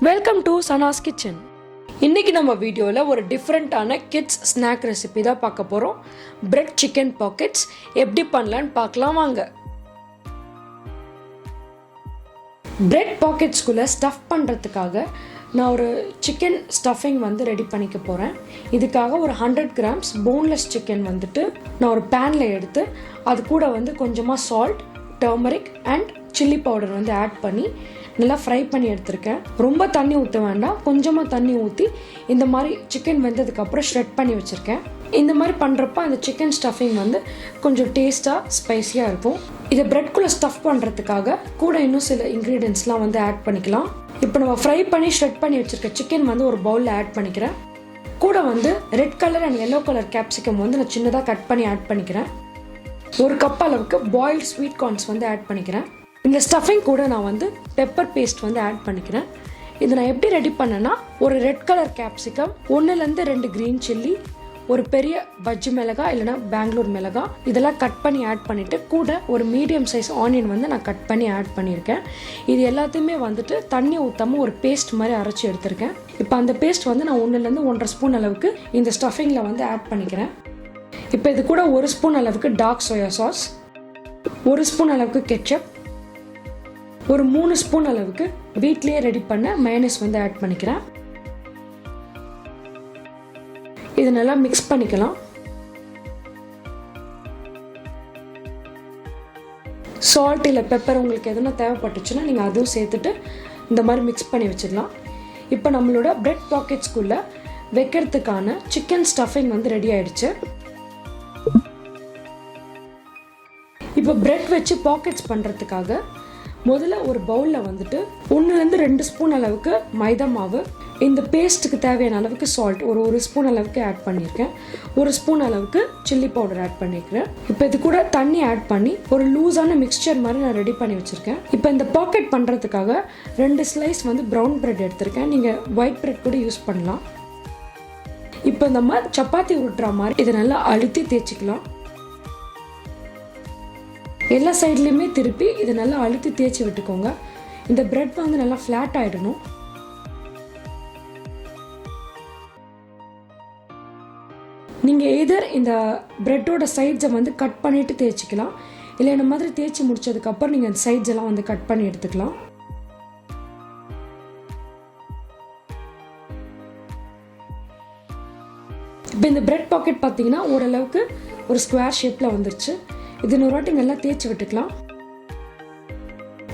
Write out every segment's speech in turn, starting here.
Welcome to Sana's kitchen. இன்னைக்கு நம்ம வீடியோவில் ஒரு டிஃப்ரெண்ட்டான கிட்ஸ் ஸ்நாக் ரெசிபி தான் பார்க்க போகிறோம். பிரெட் சிக்கன் பாக்கெட்ஸ் எப்படி பண்ணலான்னு பார்க்கலாம் வாங்க. பிரெட் பாக்கெட்ஸ்குள்ளே ஸ்டஃப் பண்ணுறதுக்காக நான் ஒரு சிக்கன் ஸ்டஃபிங் ரெடி பண்ணிக்க போகிறேன். இதுக்காக ஒரு 100 grams போன்லெஸ் சிக்கன் நான் ஒரு பேனில் எடுத்து அது கூட கொஞ்சமாக salt, turmeric and chilli powder add பண்ணி நல்லா ஃப்ரை பண்ணி எடுத்திருக்கேன். ரொம்ப தண்ணி ஊற்ற வேண்டாம், கொஞ்சமாக தண்ணி ஊற்றி இந்த மாதிரி சிக்கன் வெந்ததுக்கப்புறம் ஷ்ரெட் பண்ணி வச்சுருக்கேன். இந்த மாதிரி பண்ணுறப்ப அந்த சிக்கன் ஸ்டஃபிங் கொஞ்சம் டேஸ்ட்டாக ஸ்பைஸியாக இருக்கும். இதை ப்ரெட்குள்ளே ஸ்டஃப் பண்ணுறதுக்காக கூட இன்னும் சில இன்க்ரீடியன்ட்ஸ்லாம் ஆட் பண்ணிக்கலாம். இப்போ நம்ம ஃப்ரை பண்ணி ஷ்ரெட் பண்ணி வச்சுருக்க சிக்கன் ஒரு பவுலில் ஆட் பண்ணிக்கிறேன். கூட red colour and yellow colour capsicum நான் சின்னதாக கட் பண்ணி ஆட் பண்ணிக்கிறேன். ஒரு கப் அளவுக்கு பாயில்டு ஸ்வீட் கார்ன்ஸ் ஆட் பண்ணிக்கிறேன். இந்த ஸ்டஃபிங் கூட நான் பெப்பர் பேஸ்ட் ஆட் பண்ணிக்கிறேன். இது நான் எப்படி ரெடி பண்ணேன்னா, ஒரு red colour capsicum, 1-2 green chilli, ஒரு பெரிய பஜ்ஜி மிளகாய் இல்லைனா பெங்களூர் மிளகாய் இதெல்லாம் கட் பண்ணி ஆட் பண்ணிவிட்டு கூட ஒரு மீடியம் சைஸ் ஆனியன் நான் கட் பண்ணி ஆட் பண்ணியிருக்கேன். இது எல்லாத்தையுமே தண்ணி ஊற்றாமல் ஒரு பேஸ்ட் மாதிரி அரைச்சி எடுத்திருக்கேன். இப்போ அந்த பேஸ்ட் நான் 1-1.5 ஸ்பூன் அளவுக்கு இந்த ஸ்டஃபிங்கில் ஆட் பண்ணிக்கிறேன். இப்போ இது கூட 1 ஸ்பூன் அளவுக்கு டார்க் சோயா சாஸ், 1 ஸ்பூன் அளவுக்கு கெட்சப், ஒரு 3 ஸ்பூன் அளவுக்கு வீட்லேயே ரெடி பண்ண மயோனைஸ் ஆட் பண்ணிக்கிறேன். இது நல்லா மிக்ஸ் பண்ணிக்கலாம். சால்ட் இல்லை பெப்பர் உங்களுக்கு எதுனா தேவைப்பட்டுச்சுன்னா நீங்கள் அதுவும் சேர்த்துட்டு இந்த மாதிரி மிக்ஸ் பண்ணி வச்சிடலாம். இப்போ நம்மளோட பிரெட் பாக்கெட்ஸ்குள்ளே வைக்கிறதுக்கான சிக்கன் ஸ்டஃபிங் ரெடி ஆயிடுச்சு. இப்போ பிரெட் வச்சு பாக்கெட்ஸ் பண்ணுறதுக்காக முதல்ல ஒரு பவுலில் 1-2 ஸ்பூன் அளவுக்கு மைதா மாவு, இந்த பேஸ்ட்டுக்கு தேவையான அளவுக்கு சால்ட் ஒரு ஸ்பூன் அளவுக்கு ஆட் பண்ணியிருக்கேன், 1 ஸ்பூன் அளவுக்கு சில்லி பவுடர் ஆட் பண்ணியிருக்கிறேன். இப்போ இது கூட தண்ணி ஆட் பண்ணி ஒரு லூஸான மிக்ஸ்சர் மாதிரி நான் ரெடி பண்ணி வச்சுருக்கேன். இப்போ இந்த பாக்கெட் பண்ணுறதுக்காக 2 ஸ்லைஸ் ப்ரௌன் பிரெட் எடுத்திருக்கேன். நீங்கள் ஒயிட் பிரெட் கூட யூஸ் பண்ணலாம். இப்போ நம்ம சப்பாத்தி உருட்டுற மாதிரி இதை நல்லா அழுத்தி தேய்ச்சிக்கலாம். எல்லா சைட்லேயுமே திருப்பி இதை நல்லா அழுத்தி தேய்ச்சி விட்டுக்கோங்க. இந்த பிரெட் நல்லா ஃப்ளாட் ஆகிடணும். நீங்கள் எதர் இந்த பிரெட்டோட சைட்ஸை கட் பண்ணிவிட்டு தேய்ச்சிக்கலாம், இல்லை இந்த மாதிரி தேய்ச்சி முடிச்சதுக்கப்புறம் நீங்கள் அந்த சைட்ஸ் எல்லாம் கட் பண்ணி எடுத்துக்கலாம். இப்போ இந்த பிரெட் பாக்கெட் பார்த்தீங்கன்னா ஓரளவுக்கு ஒரு ஸ்கொயர் ஷேப்பில் வந்துருச்சு. இது ஒரு வாட்டி நல்லா தேய்ச்சி விட்டுக்கலாம்.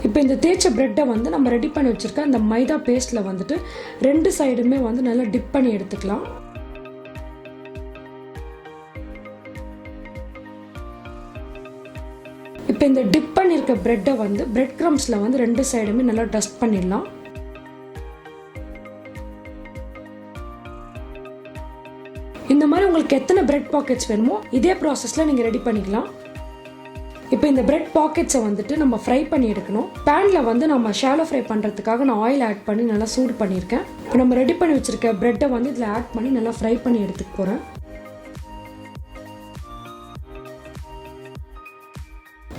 இப்போ இந்த தேய்ச்ச பிரெட்டை நம்ம ரெடி பண்ணி வச்சுருக்க அந்த மைதா பேஸ்ட்டில் 2 சைடுமே நல்லா டிப் பண்ணி எடுத்துக்கலாம். இப்போ இந்த டிப் பண்ணியிருக்க பிரெட்டை பிரெட் க்ரம்ஸில் 2 சைடுமே நல்லா டஸ்ட் பண்ணிடலாம். இந்த மாதிரி உங்களுக்கு எத்தனை பிரெட் பாக்கெட்ஸ் வேணுமோ இதே ப்ராசஸில் நீங்கள் ரெடி பண்ணிக்கலாம். இப்போ இந்த பிரெட் பாக்கெட்ஸை நம்ம ஃப்ரை பண்ணி எடுக்கணும். பேனில் நம்ம ஷாலோ ஃப்ரை பண்ணுறதுக்காக நான் ஆயில் ஆட் பண்ணி நல்லா சூடு பண்ணியிருக்கேன். இப்போ நம்ம ரெடி பண்ணி வச்சுருக்க பிரெட்டை இதில் ஆட் பண்ணி நல்லா ஃப்ரை பண்ணி எடுத்துக்க போகிறேன்.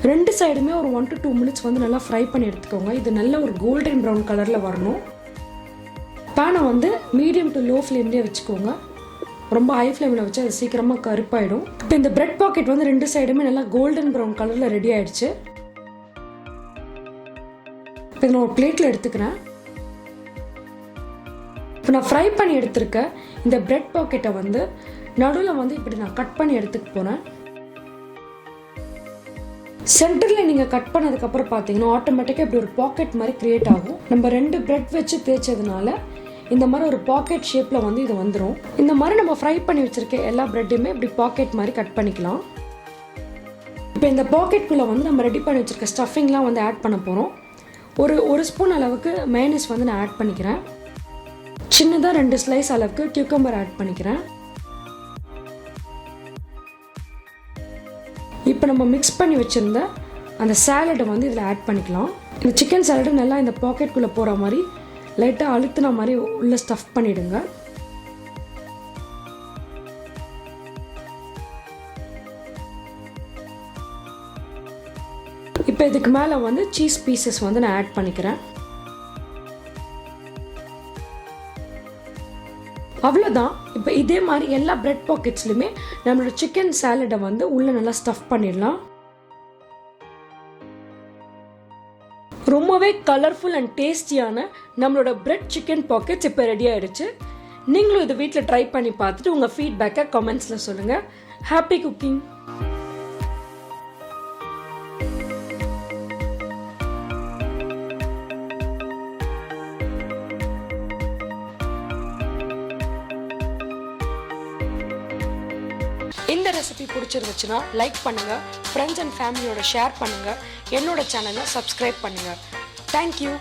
2 சைடுமே ஒரு 1 to 2 minutes நல்லா ஃப்ரை பண்ணி எடுத்துக்கோங்க. இது நல்ல ஒரு கோல்டன் ப்ரௌன் கலரில் வரணும். பேனை மீடியம் டு லோ ஃப்ளேம்லேயே வச்சுக்கோங்க. ரொம்ப ஹை ஃப்ளேமில் வச்சு அது சீக்கிரமாக கருப்பாயிடும். இப்போ இந்த பிரெட் பாக்கெட் 2 சைடுமே நல்லா கோல்டன் ப்ரௌன் கலரில் ரெடி ஆயிடுச்சு. இப்போ நான் ஒரு பிளேட்டில் எடுத்துக்கிறேன். இப்போ நான் ஃப்ரை பண்ணி எடுத்துருக்க இந்த பிரெட் பாக்கெட்டை நடுவில் இப்படி நான் கட் பண்ணி எடுத்துக்க போகிறேன். சென்டரில் நீங்கள் கட் பண்ணதுக்கப்புறம் பார்த்தீங்கன்னா ஆட்டோமேட்டிக்காக இப்படி ஒரு பாக்கெட் மாதிரி க்ரியேட் ஆகும். நம்ம 2 பிரெட் வச்சு தேய்ச்சதுனால இந்த மாதிரி ஒரு பாக்கெட் ஷேப்பில் இது வந்துடும். இந்த மாதிரி நம்ம ஃப்ரை பண்ணி வச்சுருக்க எல்லா ப்ரெட்டையுமே இப்படி பாக்கெட் மாதிரி கட் பண்ணிக்கலாம். இப்போ இந்த பாக்கெட்குள்ளே நம்ம ரெடி பண்ணி வச்சுருக்க ஸ்டஃபிங்லாம் ஆட் பண்ண போகிறோம். ஒரு ஸ்பூன் அளவுக்கு மயோனைஸ் நான் ஆட் பண்ணிக்கிறேன். சின்னதாக 2 ஸ்லைஸ் அளவுக்கு கியூக்கம்பர் ஆட் பண்ணிக்கிறேன். இப்போ நம்ம மிக்ஸ் பண்ணி வச்சுருந்த அந்த சாலடை இதில் ஆட் பண்ணிக்கலாம். இந்த சிக்கன் சாலடு நல்லா இந்த பாக்கெட்குள்ளே போகிற மாதிரி லைட்டாக அழுத்தின மாதிரி உள்ளே ஸ்டஃப் பண்ணிவிடுங்க. இப்போ இதுக்கு மேலே சீஸ் பீசஸ் நான் ஆட் பண்ணிக்கிறேன். அவ்வளோதான். இப்போ இதே மாதிரி எல்லா பிரெட் பாக்கெட்ஸ்லையுமே நம்மளோட சிக்கன் சாலடை வந்து உள்ளே நல்லா ஸ்டஃப் பண்ணிடலாம். ரொம்பவே கலர்ஃபுல் அண்ட் டேஸ்டியான நம்மளோட பிரெட் சிக்கன் பாக்கெட்ஸ் இப்போ ரெடி ஆயிடுச்சு. நீங்களும் இதை வீட்டில் ட்ரை பண்ணி பார்த்துட்டு உங்கள் ஃபீட்பேக்கை கமெண்ட்ஸில் சொல்லுங்கள். Happy cooking. இந்த ரெசிபி பிடிச்சிருந்துச்சுன்னா லைக் பண்ணுங்கள், ஃப்ரெண்ட்ஸ் அண்ட் ஃபேமிலியோட ஷேர் பண்ணுங்கள், என்னோட சேனலை சப்ஸ்கிரைப் பண்ணுங்கள். தேங்க்யூ.